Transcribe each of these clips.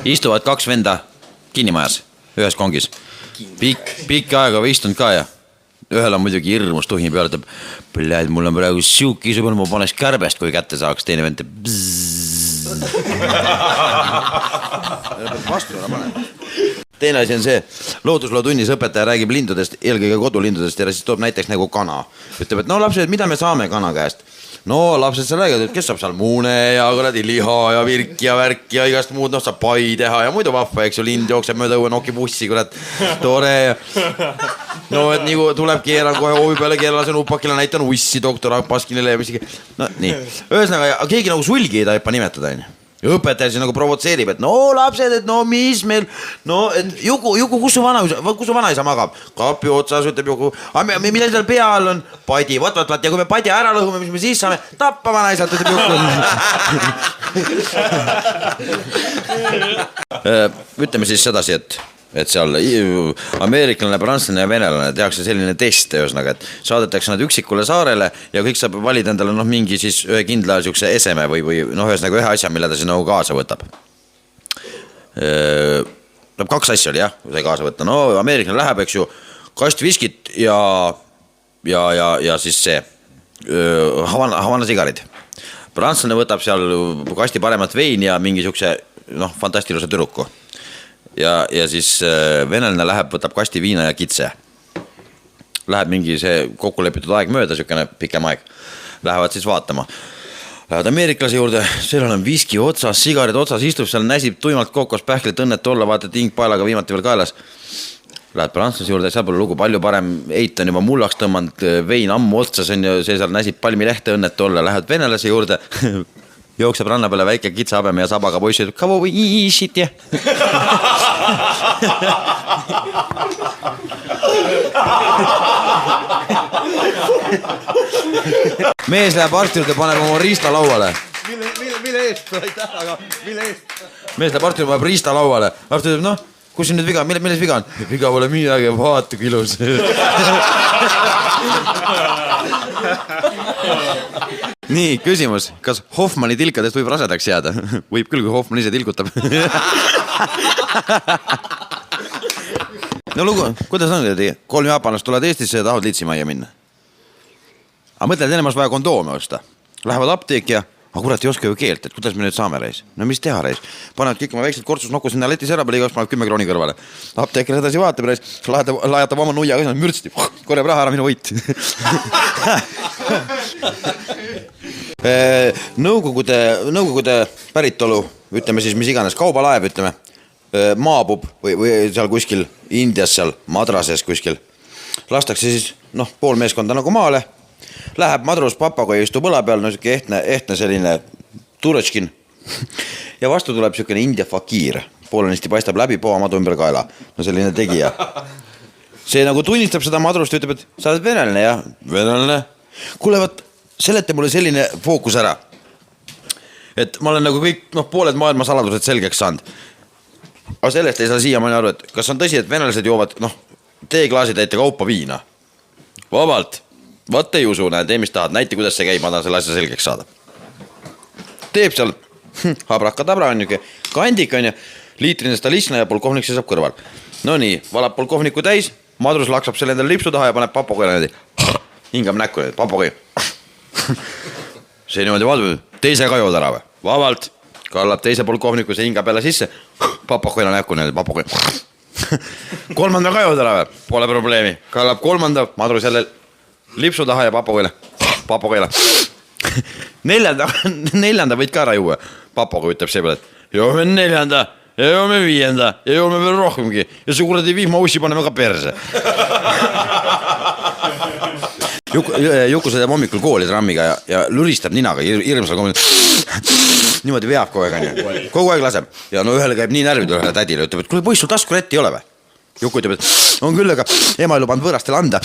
Istuvad kaks venda kinnimajas, ühes kongis. Pikka aega või istunud ka ja ühel on muidugi hirmus tuhni peale, et pläid, mul on praegu siuki isu peal, ma paneks kärbest, kui kätte saaks, teine vend teeb Teine asi on see, loodusloo tunnis õpetaja räägib lindudest, eelkõige kodulindudest ja siis toob näiteks nagu kana. Ütleb, et no lapsed, mida me saame kana käest? No lapsed seal räägivad, et kes saab seal muune ja kuradi liha ja virk ja värk ja igast muud, noh saab pai teha ja muidu vahva, eks ju, lind jookseb mööda õue noki bussi, kurat, tore. No et nii tuleb keeran kohe hoovi peale, keeralasen upakile, näitan ussi doktor Paskinile ja misigi. No nii, ühesõnaga, keegi nagu sulgi ei taipa nimetada, on. Õpetaja siis nagu provotseerib, et no lapsed, et no mis meil, no et Juku, kus su vanaisa magab? Kapi otsas, ütleb Juku, millal seal pea all on? Padi, vaat, ja kui me padi ära lõhume, mis me siis saame? Tappa vanaisalt, ütleb Juku. Ütleme siis sedasi, et seal ameeriklane, prantslane ja venelane tehakse selline test, ühesõnaga, et saadetakse nad üksikule saarele ja kõik saab valida endale mingi siis ühe kindla siukse eseme või ühesõnaga ühe asja, mille ta siis nagu kaasa võtab. Kaks asja oli jah, sai kaasa võtta. No ameeriklane läheb, eks ju, kast viskit ja siis see Havana sigarid. Prantslane võtab seal kasti paremat veini ja mingi siukse fantastilusa türuku. Ja siis venelane läheb, võtab kasti viina ja kitse. Läheb mingi see kokkulepitud aeg mööda, siukene pikem aeg. Lähevad siis vaatama. Lähevad ameeriklase juurde, seal on viski otsas, sigarid otsas, istub seal, näsib tuimalt kokospähklit, õnnet olla, vaata tingpaelaga viimati veel kaelas. Läheb prantslase juurde, seal pole lugu palju parem, eit on juba mullaks tõmmanud, vein ammu otsas on ja see seal näsib palmilehte, õnnet olla. Lähevad venelase juurde, jookseb ranna peale väike kitsahabeme ja sabaga poissi, et kavo või iisit ja. Mees läheb arsti juurde, paneb oma riista lauale. Mille eest? Mille eest? Mees läheb arsti juurde, paneb riista lauale. Arsti ütleb, noh, kus siin nüüd viga? Milles viga on? Viga pole midagi, vaata kui ilus. Nii, küsimus, kas Hoffmanni tilkadest võib rasedaks jääda? Võib küll, kui Hoffman ise tilkutab. No lugu, kuidas on teie? 3 jaapanlast tulevad Eestisse ja tahavad litsimajja minna. Aga mõtled, enemas vaja kondoome osta. Lähevad apteek ja, kurat ei oska ju keelt, et kuidas me nüüd saame reis? No mis teha reis? Panevad kõik oma väiksed kortsusnokku sinna letis ära peale, igaus paneb 10 krooni kõrvale. Apteekil edasi vaatab reis, lajatab oma nuia, mürtsti, korjab raha ära minu võit. Nõukogude päritolu, ütleme siis mis iganes, kaubalaev, ütleme, maabub või seal kuskil Indias seal madrases kuskil. Lastakse siis, pool meeskonda nagu maale, läheb madrus papagoi istub õla peal, ehtne selline turečkin ja vastu tuleb siukene India fakiir, poolenisti paistab läbi poa madu ümber kaela, selline tegija. See nagu tunnistab seda madrust ja ütleb, et sa oled venelane ja venelane. Kuule, võt, seleta mulle selline fookus ära, et ma olen nagu kõik pooled maailma saladused selgeks saanud. Aga sellest ei saa siiamaani aru, et kas on tõsi, et venelased joovad teeklaasi täite kaupa viina? Vabalt. Vaat ei usu, tee mis tahad, näite kuidas see käib, ma tahan selle asja selgeks saada. Teeb seal habraka-tabra on ju, kandik on ju, liitrine stalisna ja polkovnik seisab kõrval. No nii, valab polkovniku täis, madrus laksab selle endale lipsu taha ja paneb papagoi niimoodi. Hingab näkku nüüd, papagoi. See niimoodi vaadab, teise ka jood ära või? Vabalt, kallab teise polkovniku, see hingab jälle sisse, papagoina näkku niimoodi, papagoi. Kolmanda ka jood ära või? Pole probleemi, kallab kolmanda, madrus jälle lipsu taha ja papagoile. Neljanda võid ka ära juua. Papagoi ütleb see peale, et joome neljanda ja joome viienda ja joome veel rohkemgi ja see kuradi vihmaussi paneme ka perse. Juku sõidab hommikul kooli trammiga ja luristab ninaga hirmsal koomil. Niimoodi veab kogu aeg. Kogu aeg laseb. Ja ühele käib nii närvid ühele tädile. Ütleb, et kuule poiss, sul taskuretti ei ole või? Juku ütleb, et on küll, aga ema ei lubanud võõrastele anda.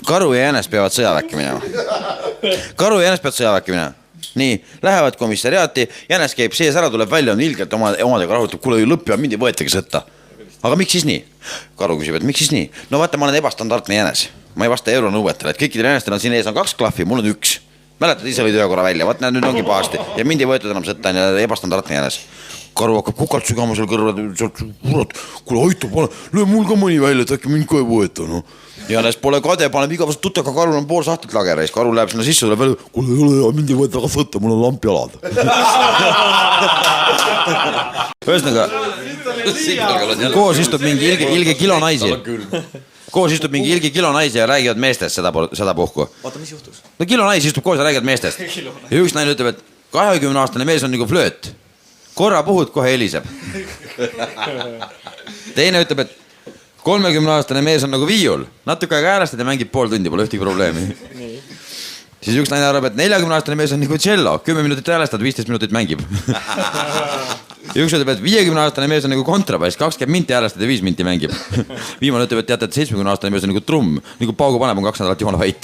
Karu ja jänes peavad sõjaväkki minema. Nii, lähevad komissariaati, jänes käib sees ära, tuleb välja, on ilgelt omadega rahutab, kuule lõppi on mindi, võetegi sõtta. Aga miks siis nii? Karu küsib, et miks siis nii? No vaata, ma olen ebastandardne jänes. Ma ei vasta euronõuetele, et kõikidel jänestel on siin ees on 2 klahvi, mul on 1. Mäletad, ise võid ühe korra välja, vaat näed, nüüd ongi pahasti ja mind ei võetud enam sõtta ja ebastandartne jänes. Karu hakkab kukalt sügama seal kõrval, kurat, kuule aitu, löö mul ka mõni välja, et äkki mind ka ei võeta, no. Janes pole kade, paneb igavast tuteka, Karul on pool sahtlit lagereis, Karu läheb sinna sisse, tuleb välja, kuule ei ole, mind ei võeta ka sõtta, mul on lampjalad. Ühesõnaga, koos istub mingi ilge kilo naisi. Koos istub mingi ilge kilo naisi ja räägivad meestest seda puhku. Vaata, mis juhtus? No kilo naisi istub koos ja räägivad meestest. Ja üks naine ütleb, et 20-aastane mees on nagu flööt. Korra puhud, kohe heliseb. Teine ütleb, et 30-aastane mees on nagu viiul. Natuke aega häälestad ja mängib pool tundi, pole ühtegi probleemi. Siis üks naine arvab, et 40-aastane mees on nagu cello. 10 minutit häälestad, 15 minutit mängib. Ja üks ütleb, et 50-aastane mees on nagu kontrabass, 20 minti häälestad ja 5 minti mängib. Viimane ütleb, et teate, et 70-aastane mees on nagu trumm, nagu paugu paneb on 2 nädalat jumala vait.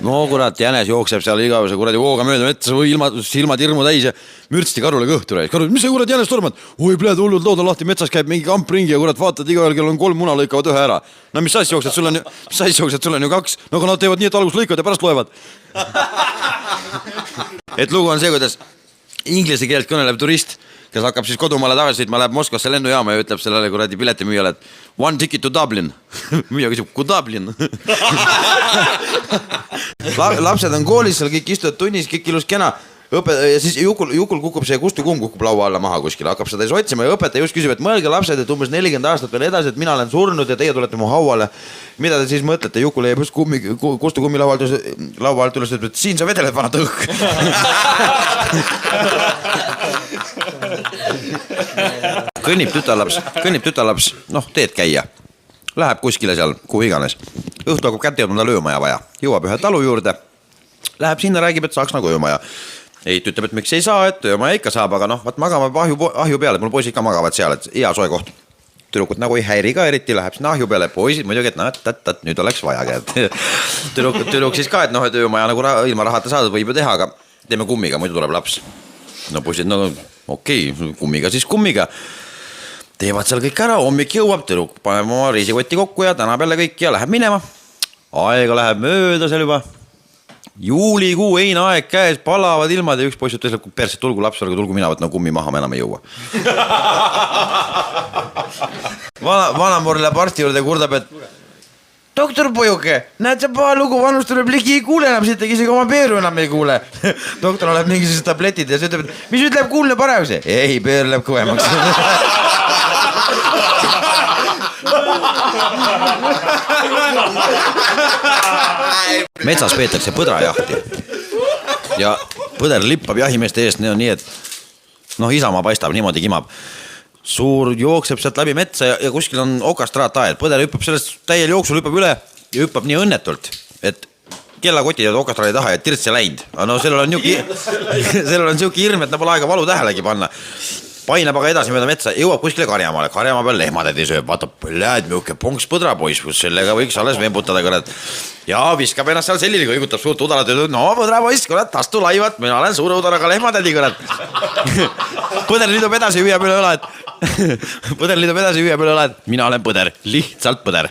No kurat, jänes jookseb seal igavese kuradi vooga mööda metsa või silmad hirmu täis ja mürtsti Karule kõhtu reis. Karu, mis sa kurat jänes tormad? Oi, pljääd, hullud lood on lahti, metsas käib mingi kamp ringi ja kurat vaatad iga ööl, kellel on 3 muna lõikavad ühe ära. No mis asja jooksed, sul on ju 2. No aga nad teevad nii, et algus lõikavad ja pärast loevad. Et lugu on see, kuidas inglise keelt kõneleb turist, kes hakkab siis kodumaale tagasi sõitma, läheb Moskvasse lennujaama ja ütleb sellele kuradi piletimüüjale, et one ticket to Dublin. Müüja küsib, kui Dublin? Lapsed on koolis, seal kõik istuvad tunnis, kõik ilus kena. Ja siis Jukul kukub see kustukumm kukub laua alla maha kuskil, hakkab seda siis otsima ja õpetaja just küsib, et mõelge lapsed, et umbes 40 aastat veel edasi, et mina olen surnud ja teie tulete mu hauale. Mida te siis mõtlete? Jukul leiab just kustukummi laua alt üles, et siin sa vedeled vanad õhk. Kõnnib tütarlaps, noh, teed käia. Läheb kuskile seal, kuhu iganes. Õhtu hakkab kätte jõudma ta löömaja vaja. Jõuab ühe talu juurde. Läheb sinna, räägib, et saaks nagu öömaja. Eit ütleb, et miks ei saa, et öömaja ikka saab, aga noh, vaat magama ahju peale, et mul poisid ka magavad seal, et hea soe koht. Tüdrukut nagu ei häiri ka eriti, läheb sinna ahju peale, poisid muidugi, et nüüd oleks vaja. Tüdruk siis ka, et noh, et öömaja nagu ilma rahata saada võib ju teha, aga teeme kummiga, muidu tuleb laps. No poisid, no okei, kummiga siis kummiga. Teevad seal kõik ära, hommik jõuab, tüdruk paneb oma reisikotti kokku ja tänab jälle kõik ja läheb minema. Aega läheb mööda seal juba. Juulikuu, heinaeg käes, palavad ilmad ja üks poiss ütles, et perset tulgu laps, aga tulgu mina, võt no kummi maha, me enam ei jõua. Vanamor läheb arsti juurde ja kurdab, et doktor pojuke, näed sa paha lugu, vanus tuleb ligi, ei kuule enam, sittegi isegi oma peeru enam ei kuule. Doktor läheb mingisugused tabletid ja see ütleb, et mis ütleb kuulne paremaks? Ei, peer läheb kõvemaks. Metsas peetakse põdrajahti ja põder lippab jahimeeste eest nii, et noh, Isamaa paistab, niimoodi kimab. Suur jookseb sealt läbi metsa ja kuskil on okastraataed. Põder hüppab sellest täiel jooksul, hüppab üle ja hüppab nii õnnetult, et kellakotid ja okastraadi taha ja tirtse läinud. No sellel on siuke hirm, et pole aega valu tähelegi panna. Painab aga edasi mööda metsa, jõuab kuskile karjamaale, karjamaa peal lehmatädi sööb, vaatab, lähed müüke ponks põdrapoiss, kus sellega võiks alles vembutada, kõrad. Ja viskab ennast seal sellini, kõigutab suurt udarat ja ütleb, no põdrapoiss, kõrad, astu laivat, mina olen suure udaraga lehmatädi, kõrad. Põder liidub edasi hüüa peale õla, et mina olen põder, lihtsalt põder.